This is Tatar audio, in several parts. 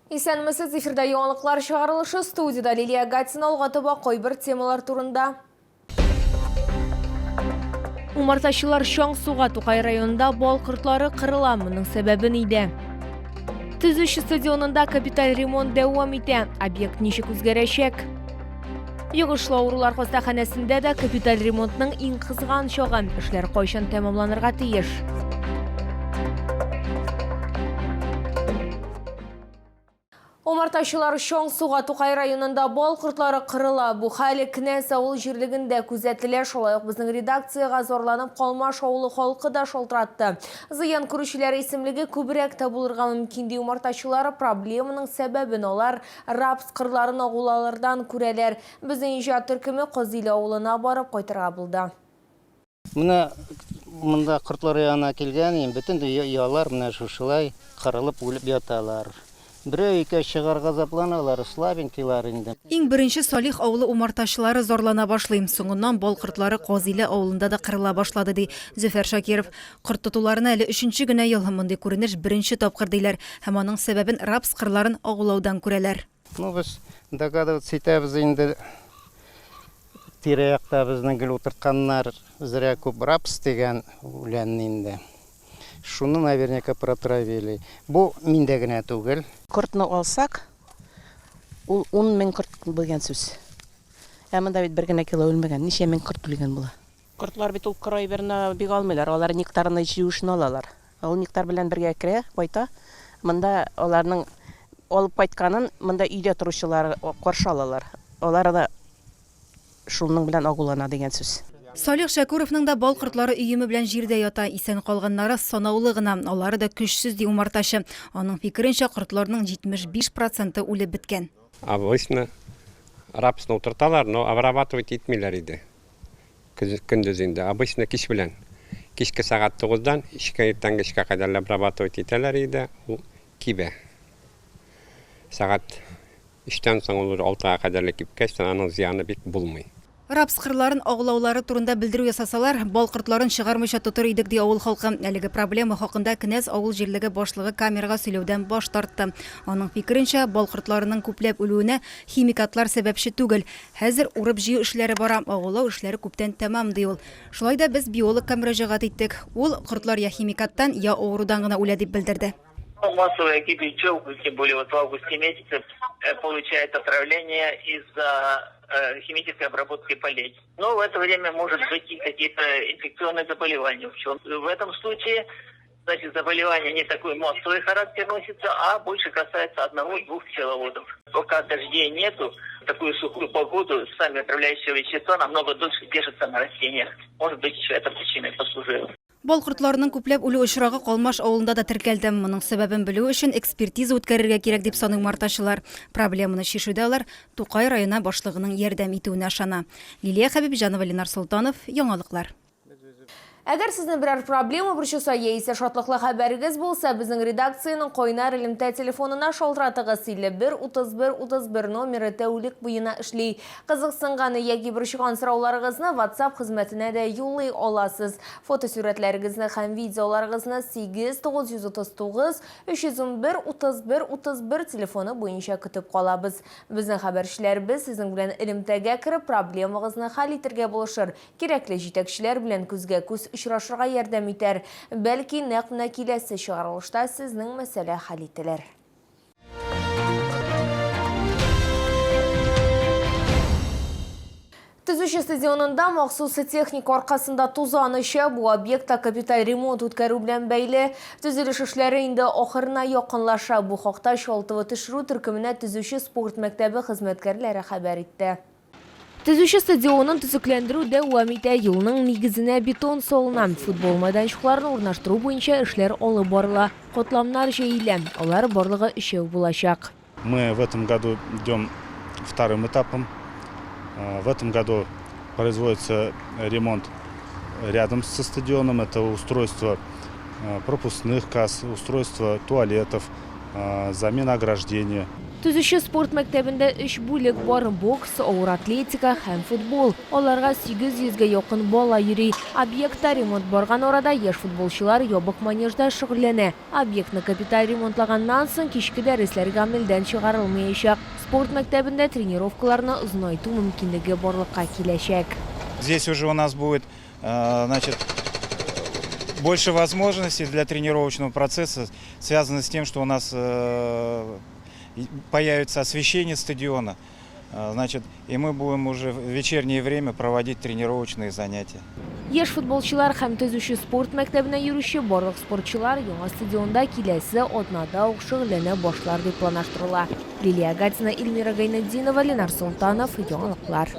Исәнмесез, эфирда яңалыклар чыгарылышы, студияда Лилия Гатина алгатыба койбір темалар турында. Умартачылар Шоң суға Тукай районында бал кыртлары кырыла, моның сәбәбе нидә? Төзүче стадионында капиталь ремонт дәвам итә. Объект ничек үзгәрәчәк? Йогышлы авырулар хастаханәсендә дә капиталь ремонтның иң кызган чагы. Эшләр кайчан тәмамланырга тиеш? Умартачылар Шоң суға Тукай районында бал кыртлары кырыла. Бу хәле Кнәс авыл җирлегендә күзәтелә. Шулай ук безнең редакциягә зарланып Калмаш авылы халкы да шалтыратты. Зыян күрүчеләр исемлеге күбрәк тә булырга мөмкин ди. Умартачылар проблеманың сәбәбен алар рапс кырларын агулалардан күрәләр. Безнең иҗат төркеме Кызыл авылына барып кайтырга булды. Монда кыртлар янына килгән, бөтен ялар менә шушылай кырылып үлеп яталар. Бирәү икәү чыгарга запланалар, слабенькилар инде. Иң беренче Салих авылы умартачылары зарлана башлый. Соңыннан бал кыртлары Казиле авылында да кырыла башлады ди Зөфәр Шакиров. Кырт тотуларына әле 3нче генә ел мондый күренеш беренче тапкыр диләр һәм аның сәбәбен рапс кырларын агулаудан күрәләр. Без догадываться итәбез инде. Тирә-якта безнең гел утыртканнар зря күп рапс дигән үлән инде. Шуны наверняка протравили. Бу миндә генә түгел. Кыртны алсак, ул 10 мең кырт булган сүз. Монда бит бер генә кило үлмәгән, ничә мең кырт үлгән була. Кыртлар бит ул край берне бик алмыйлар, алар нектарны җыюшны алалар. Ул нектар белән бергә керә, кайта. Монда аларның алып кайтканын монда өйдә торучылар каршы алалар. Алар да шуның белән агулана дигән сүз. Салих Шакуровның да бал кыртлары өеме белән җирдә ята, исән калганнары санаулы гына, алары да көчсез ди умартачы. Аның фикеренчә, кыртларның 75% үлеп беткән. Обычно рапсны утырталар, но обрабатывать итмиләр иде. Көндез инде. Обычно кич белән. Кичке сәгать 9-дан 2-ге иртәнгәчкә кадәр обрабатывать итәләр иде. Ул кибә. Сәгать 3-тән соң ул 6-га кадәр кипкәч, аның зыяны бик булмый. Рапс кырларын агулаулары турында белдерү ясасалар, бал кыртларын чыгармыйча тотыр идек ди авыл халкы. Әлеге проблема хакында Кнәс авыл җирлеге башлыгы камерага сөйләүдән баш тартты. Аның фикеренчә, бал кыртларының күпләп үлүенә химикатлар сәбәпче түгел. Хәзер урып җыю эшләре бара, агулау эшләре күптән тәмам ди ул. Шулай да біз биологка мөрәҗәгать иттек. Ул кыртлар я химикаттан, я авырудан гына үлә дип белдерде. Массовая гибель пчел, тем более вот в августе месяце, получает отравление из-за химической обработки полей. Но в это время может быть и какие-то инфекционные заболевания. В этом случае, значит, заболевание не такой массовый характер носится, а больше касается 1-2 пчеловодов. Пока дождей нету, в такую сухую погоду сами отравляющие вещества намного дольше держатся на растениях. Может быть, еще эта причиной послужила. Бал кыртларының күпләп үлү очрагы Калмаш авылында да теркәлде. Моның сәбәбен белү өчен экспертиза үткәрергә кирәк дип саный умартачылар. Проблеманы чишүдә алар Тукай районы башлыгының ярдәм итүенә ышана. Лилия Хәбибҗанова, Ленар Солтанов, яңалыклар. Әгәр сезнең берәр проблема борчыса яисә шатлыклы хәбәрегез булса, безнең редакциянең Кайнар элемтә телефонына шалтыратыгыз 51-31-31 номеры тәүлек буена эшли. Кызыксынганы яки борчыган сорауларыгызны WhatsApp хезмәтенә дә юллый аласыз. Фотосурәтләрегезне һәм видеоларыгызны 8-939-311-31-31 телефоны буенча көтеп калабыз. Безнең хәбәрчеләрбез сезнең белән элемтәгә кереп проблемагызны хәл итәргә булышыр. Кирәкле җитәкчеләр белән күзгә-күз очрашырга ярдәм итәр. Бәлки нәкъ киләсе чыгарылышта сезнең мәсьәлә хәл ителер. Төзүче стадионында махсус техника аркасында тузаныча, бу объектта капиталь ремонт үткәрү белән бәйле төзелеш эшләре инде ахырына якынлаша. Бу хакта Шалтыва төшерү төркеменә төзүче спорт мәктәбе хезмәткәрләре хәбәр итте. Төзүче стадионын төзекләндерү дәвам итә. Юлның нигезенә бетон салына. Футбол майданчыкларын урнаштыру буенча эшләр алып барыла. Катламнар җәелә. Алар барлыгы 3 булачак. Мы в этом году идем вторым этапом. В этом году производится ремонт рядом со стадионом. Это устройство пропускных касс, устройство туалетов, замена ограждения. Түзүші спорт мәктәбендә 3 бүлек бар: бокс, ауыр атлетика һәм футбол. Аларга 800-ге якын бала йөри. Объектта ремонт барган арада яшь футболчылар ябык манежда шөгыльләнә. Объектны капиталь ремонтлаганнан соң кичке дәресләр гамәлдән чыгарылмаячак. Спорт мәктәбендә тренировкаларны озынайту мөмкинлеге барлыкка киләчәк. Здесь уже у нас будет, больше возможностей для тренировочного процесса, связано с тем, что у нас появится освещение стадиона, и мы будем уже в вечернее время проводить тренировочные занятия. Яшь футболчылар һәм төзүче спорт мәктәбенә йөрүче барлык спортчылар яңа стадионда киләсе атнада ук шөгыльләнә башлар дип планлаштырыла. Лилия Гатина, Эльмира Гайнетдинова, Ленар Султанов, яңалыклар.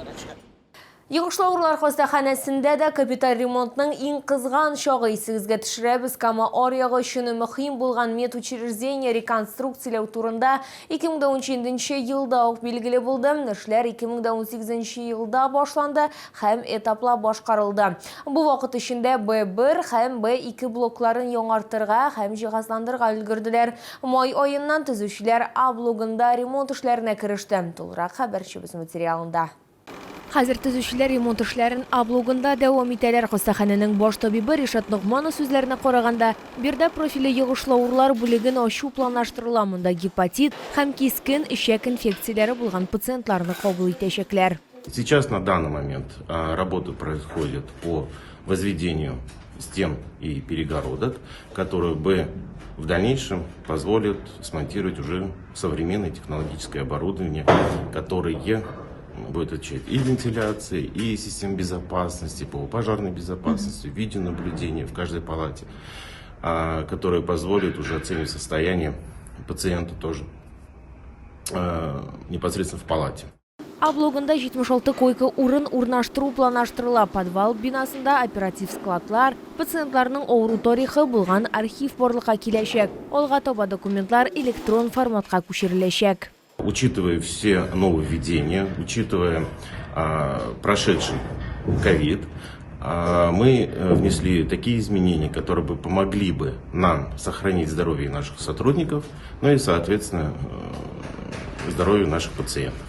Йогышлауырлар хастаханәсендә дә капиталь ремонтның иң кызган чагы исегезгә төшерәбез. Кама аръягы өчен мөһим булган медучреждение реконструкцияләү турында 2017 елда ук билгеле булды. Эшләр 2018 елда башланды һәм этаплап башкарылды. Бу вакыт эчендә Б1 һәм Б2 блокларын яңартырга һәм җиһазландырырга өлгерделәр. Май аеннан төзүчеләр А блогында ремонт эшләренә кереште. Тулырак хәбәрчебез материалында. Хәзер төзүчеләр ремонт эшләрен А блогында дәвам итәләр. Хастаханәнең баш табибы Ришат Нугманов сүзләренә караганда, бирдә профиле йогышлауырлар бүлеген ачу планлаштырыла. Монда гепатит һәм кискен ишәк инфекцияләре булган пациентларны кабул итәчәкләр. Сейчас на данный момент работа происходит по возведению стен и перегородок, которые бы в дальнейшем позволят смонтировать уже современное технологическое оборудование, которое будет отвечать и вентиляции, и систем безопасности, по пожарной безопасности, видеонаблюдения в каждой палате, которые позволят уже оценить состояние пациента тоже непосредственно в палате. А блогында 76 койка урын урнаштыру планлаштырыла. Подвал бинасында оператив складлар, пациентларның авыру тарихы булган архив барлыкка киләчәк. Алга таба документлар электрон форматка күчереләчәк. Учитывая все нововведения, учитывая прошедший ковид, мы внесли такие изменения, которые бы помогли бы нам сохранить здоровье наших сотрудников, ну и, соответственно, здоровье наших пациентов,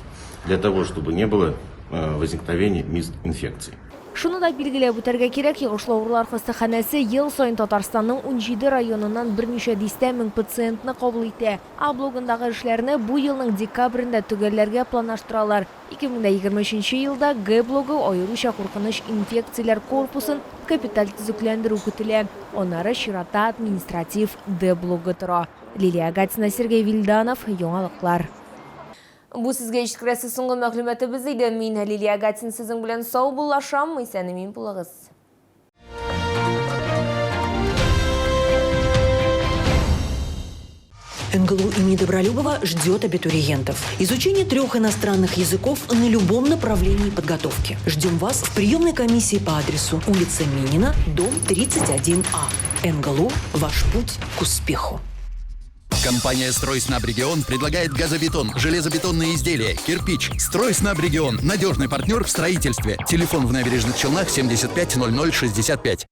для того, чтобы не было возникновения инфекций. Шуны да билгеләп үтәргә кирәк, йогышлауырлар хастаханәсе ел сайын Татарстанның 17 районыннан берничә дистә мең пациентны кабул итә. А блогындагы эшләрне бу елның декабрендә төгәлләргә планлаштыралар. 2023 елда Г блогы аеруча куркыныч инфекцияләр корпусын капиталь төзекләндерү көтелә. Аннары чиратта административ Д блогы тора. Лилия Гатина, Сергей Вильданов, яңалыклар. Бу сезгә җиткерәсе соңгы мәгълүматыбыз иде. Мин Лилия Гатин сезнең белән сау булашам. Исән-имин булыгыз. НГЛУ имени Добролюбова ждет абитуриентов. Изучение 3 иностранных языков на любом направлении подготовки. Ждем вас в приемной комиссии по адресу улица Минина, дом 31А. НГЛУ – ваш путь к успеху. Компания «Стройснабрегион» предлагает газобетон, железобетонные изделия, кирпич. «Стройснабрегион» – надежный партнер в строительстве. Телефон в Набережных Челнах 75 00 65.